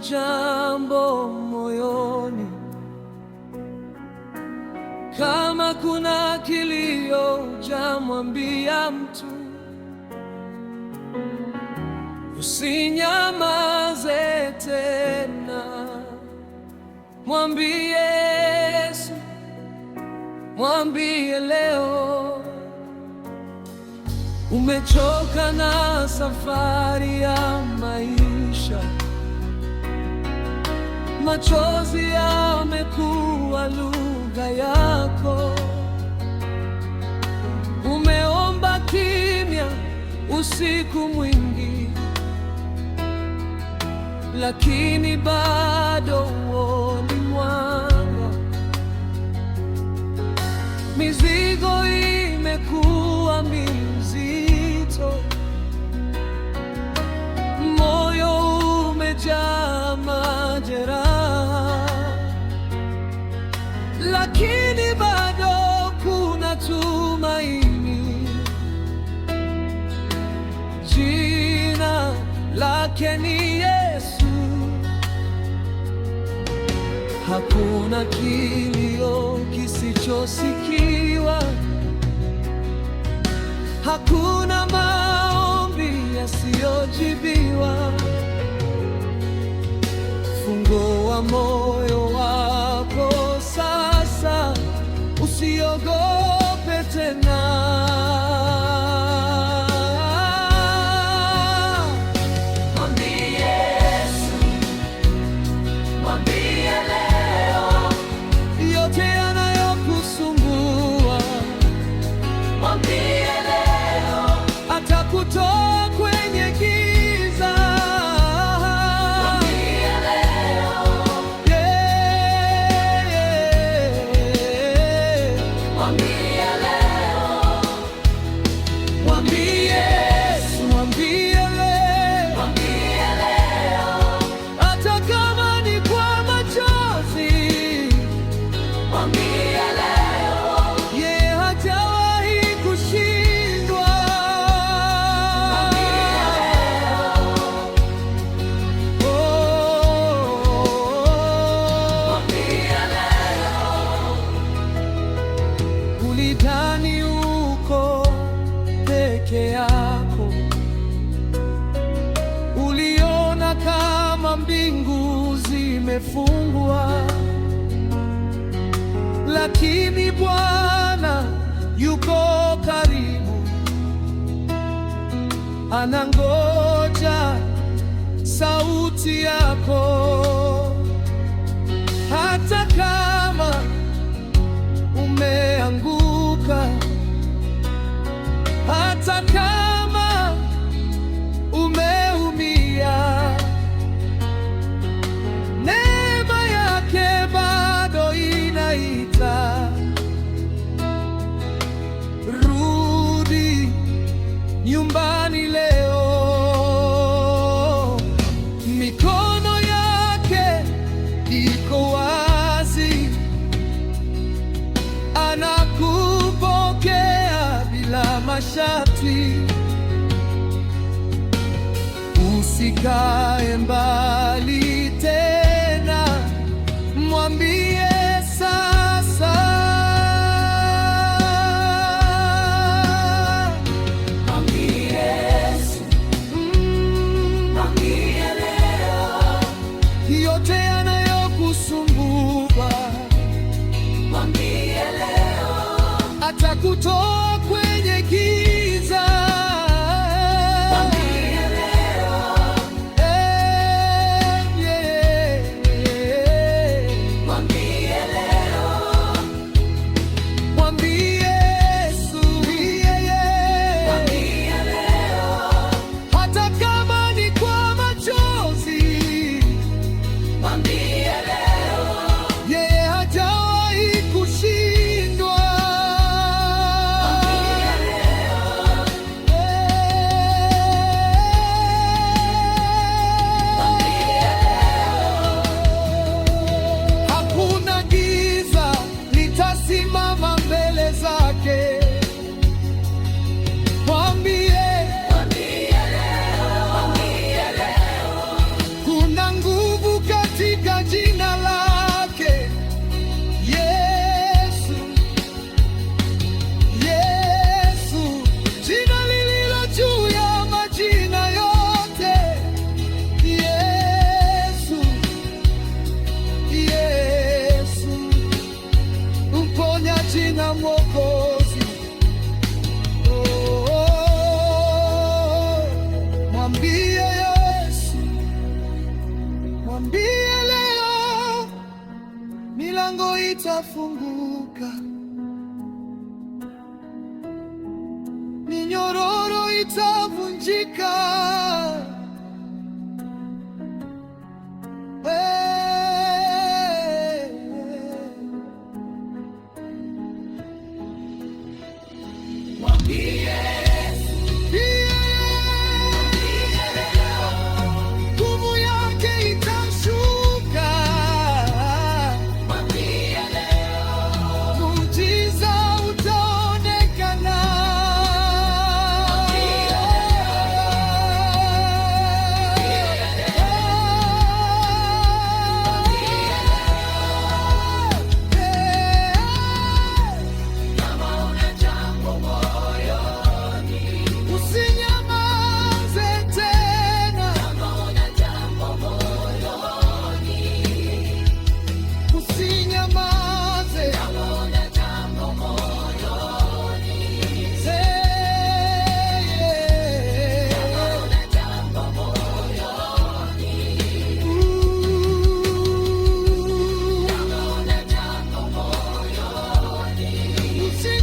jambo moyoni, kama kuna kilio, jamwambia mtu. Usinyamaze tena, mwambie Yesu, mwambie leo. Umechoka na safari ya maisha, machozi yamekuwa lugha yako. Umeomba kimya usiku mwingi, lakini bado huoni mwanga. Mizigo imekuwa mizito, moyo umejaa majeraha, lakini bado kuna tumaini. Jina lake ni Yesu. Hakuna kilio kisichosikiwa, hakuna maombi yasiyojibiwa. Fungua moyo wako sasa, usiogope tena. Atakutoa kwenye giza. Mwambie leo. Yeah, yeah. Mwambie leo. Mwambie Yesu, mwambie leo. Mwambie leo. Hata kama ni kwa machozi. Mwambie leo. Yeah, hajawahi kushindwa. Ulidhani uko peke yako, uliona kama mbingu zimefungwa, lakini Bwana yuko karibu, anangoja sauti yako. Hata kama umeanguka, hata kama umeumia, neema yake bado inaita. Rudi nyumbani leo. Mikono yake iko wazi, anakupokea bila masharti. Usikae mbali tena, mwambie sasa. Mwambie Yesu, mwambie leo yote yanayokusumbua. Mwambie leo. Atakutoa kwenye giza. Mwambie leo. Yeah, yeah. Mwambie leo. Mwambie Yesu, yeah, yeah. Mwambie leo. Hata kama ni kwa machozi. Mwambie leo. Yeah, hajawahi kushindwa. mwambie leo milango itafunguka, minyororo itavunjika. Nguvu yake itashuka, muujiza utaonekana. Usinyamaze tena, usinyamaze.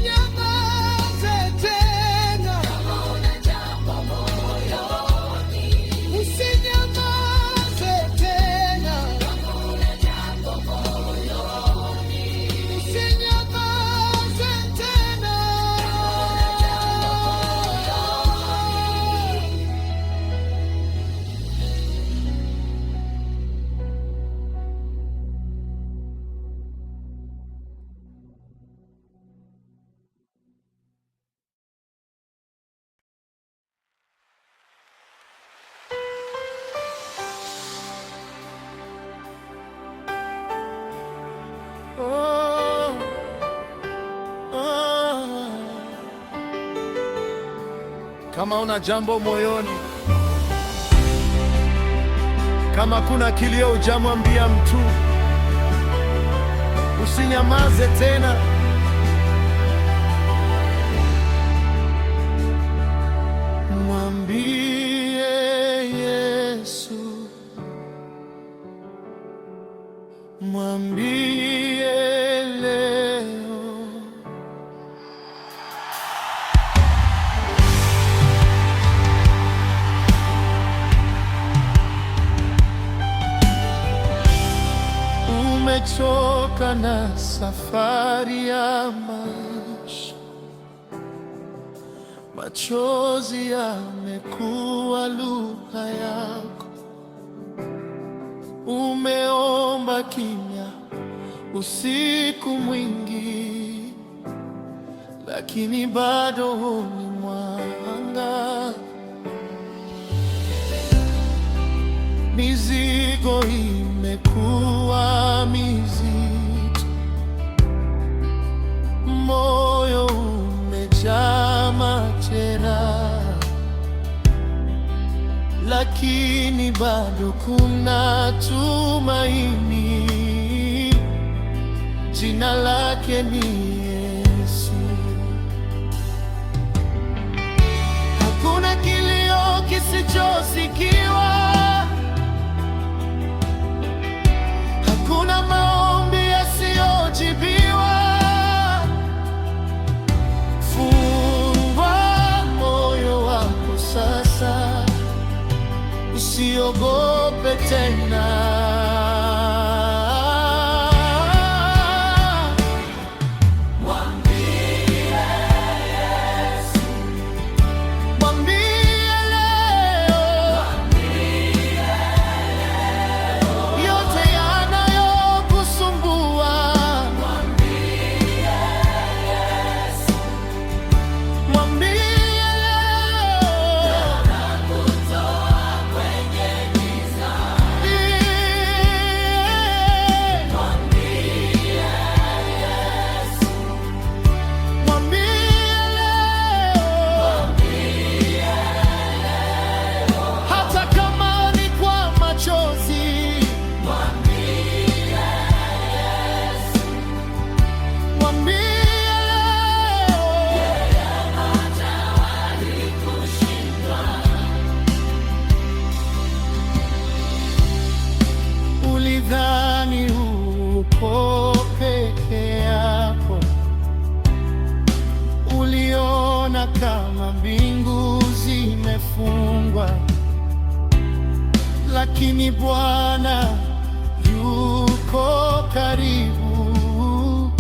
Usinyamaze tena, usinyamaze tena, usinyamaze tena. Oh, oh. Kama una jambo moyoni, kama kuna kilio hujamwambia mtu, usinyamaze tena. Mwambie Yesu, mwambie leo. Umechoka na safari ya maisha, machozi yamekuwa lugha yako. Umeomba kimya usiku mwingi, lakini bado huni mwanga. Mizigo imekuwa mizito, moyo umejaa majeraha, lakini bado kuna tumaini. Jina lake ni Yesu. Hakuna kilio kisichosikiwa, hakuna maombi yasiyojibiwa. Fungua moyo wako sasa, usiogope tena. ulidhani uko peke yako, uliona kama mbingu zimefungwa, lakini Bwana yuko karibu,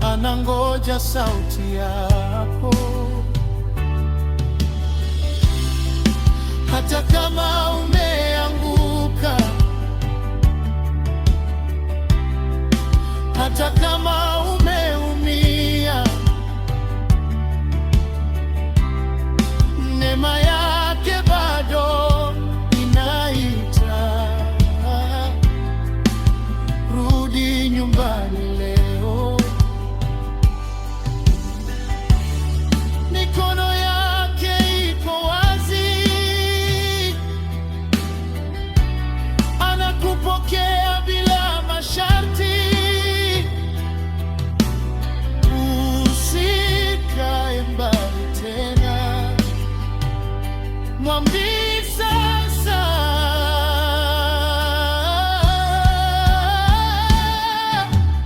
anangoja sauti yako. Hata kama umeanguka, hata kama umeumia, neema yake bado inaita. Rudi nyumbani leo, mikono yake iko wazi, anakupokea bila masharti. Usikae mbali tena, mwambie sasa,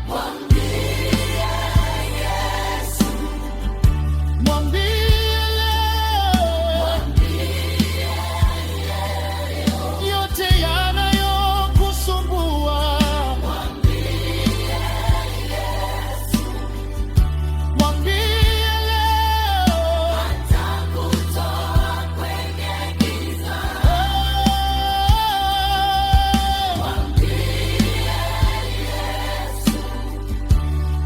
mwambie Yesu, mwambie leo, yote yanayokusumbua. Mwambie leo, atakutoa kwenye giza. Mwambie Yesu,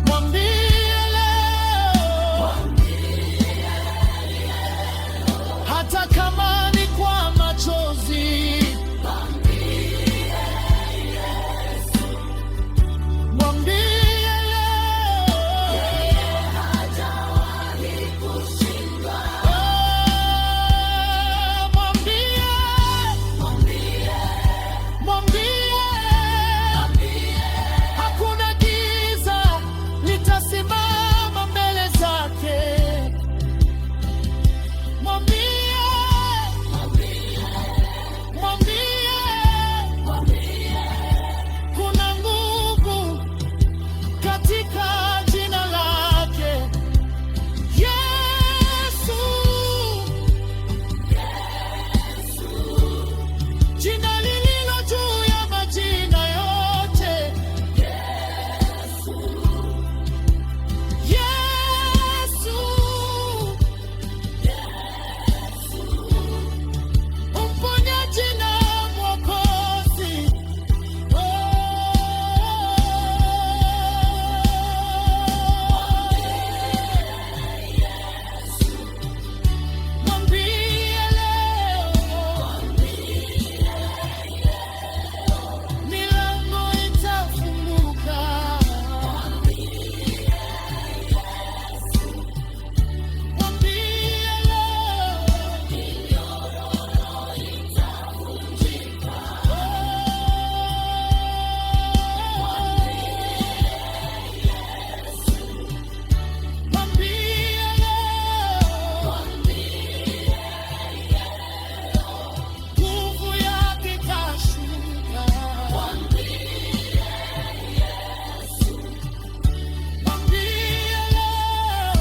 mwambie leo, hata kama ni kwa machozi. Mwambie leo, hajawahi kushindwa. Mwambie hakuna giza litasimama mbele zake. Mwambie, kuna nguvu katika jina lake Yesu, jina lililo juu ya majina yote. Yesu, mponyaji na Mwokozi. Mwambie leo, milango itafunguka. Mwambie leo, mwambie leo, nguvu yake kashuka. Mwambie leo,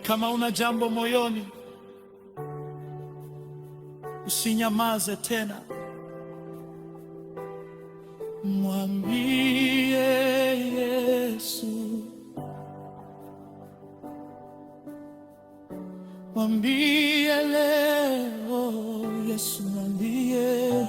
kama una jambo moyoni, usinyamaze tena. Mwambie Yesu, mwambie leo Yesu, mwambie